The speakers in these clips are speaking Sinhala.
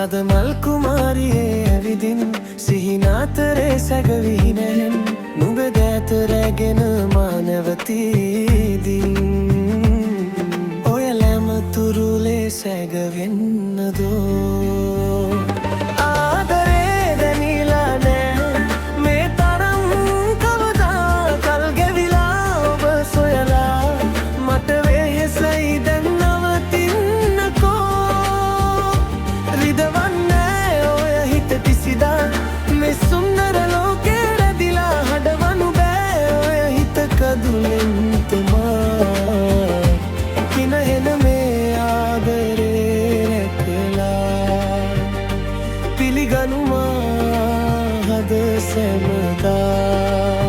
සදමල් කුමාරියේ ඇවිදින් සිහිනාතරේ සැගවී නැහෙන් නුඹ දෑත රැගෙන මා නැවතීදින් ඔය ලැම තුරුලේ සැගවෙන්නදෝ ආදරේ දැනිලා නෑ මේ තරම් කවදා කල් ගෙවිලා ඔබ සොයලා මට වෙහෙසයි දැන් නවතින්නකෝ රිදවන්නේ ඔය හිත කිසිදා මේ සුන්දර ලෝකේ රැඳිලා හඩවනු බෑ ඔය හිත කදුලෙන් තුමා කිනහෙන මේ ආදරේ රැකලා පිළිගනුමා හද සැමදා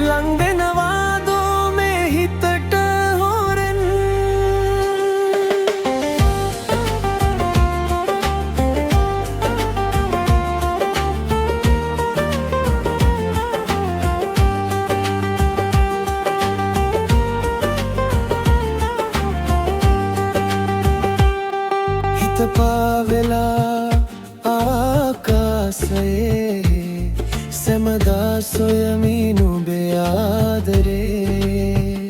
ලං වෙනවාදෝ මේ හිතට හොරෙන් හිත පාවෙලා ආකාශයේ සැමදා සොයමි නුඹේ ආදරේ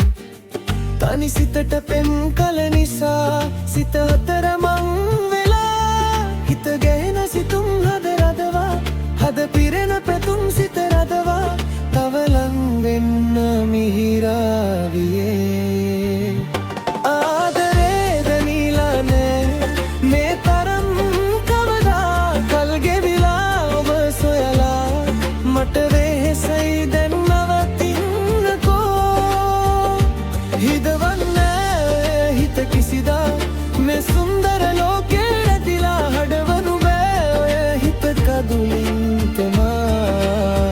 තනි සිතට පෙම් කල නිසා සිත අතර මං වෙලා හිත ගැහෙන සිතුම් හද රදවා හද පිරෙන පැතුම් සිත රදවා තව ලං වෙන්න මිහිරාවියේ ආදරේ දැනිලා නෑ මේ තරම් කවදා කල් ගෙවිලා ඔබ සොයලා මට වෙහෙසයි දැන් නවතින්නකෝ හිතවන්නේ හිත කිසිදා මේ සුන්දර ලෝකේ රැඳිලා හඩවනු බෑ ඔය හිත කදුලින් තමා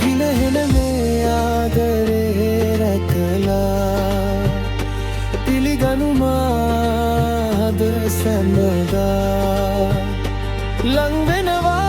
ගිලහෙන මේ ආදරේ රැකලා පිළිගනුමා හද සැමදා ලං වෙනවා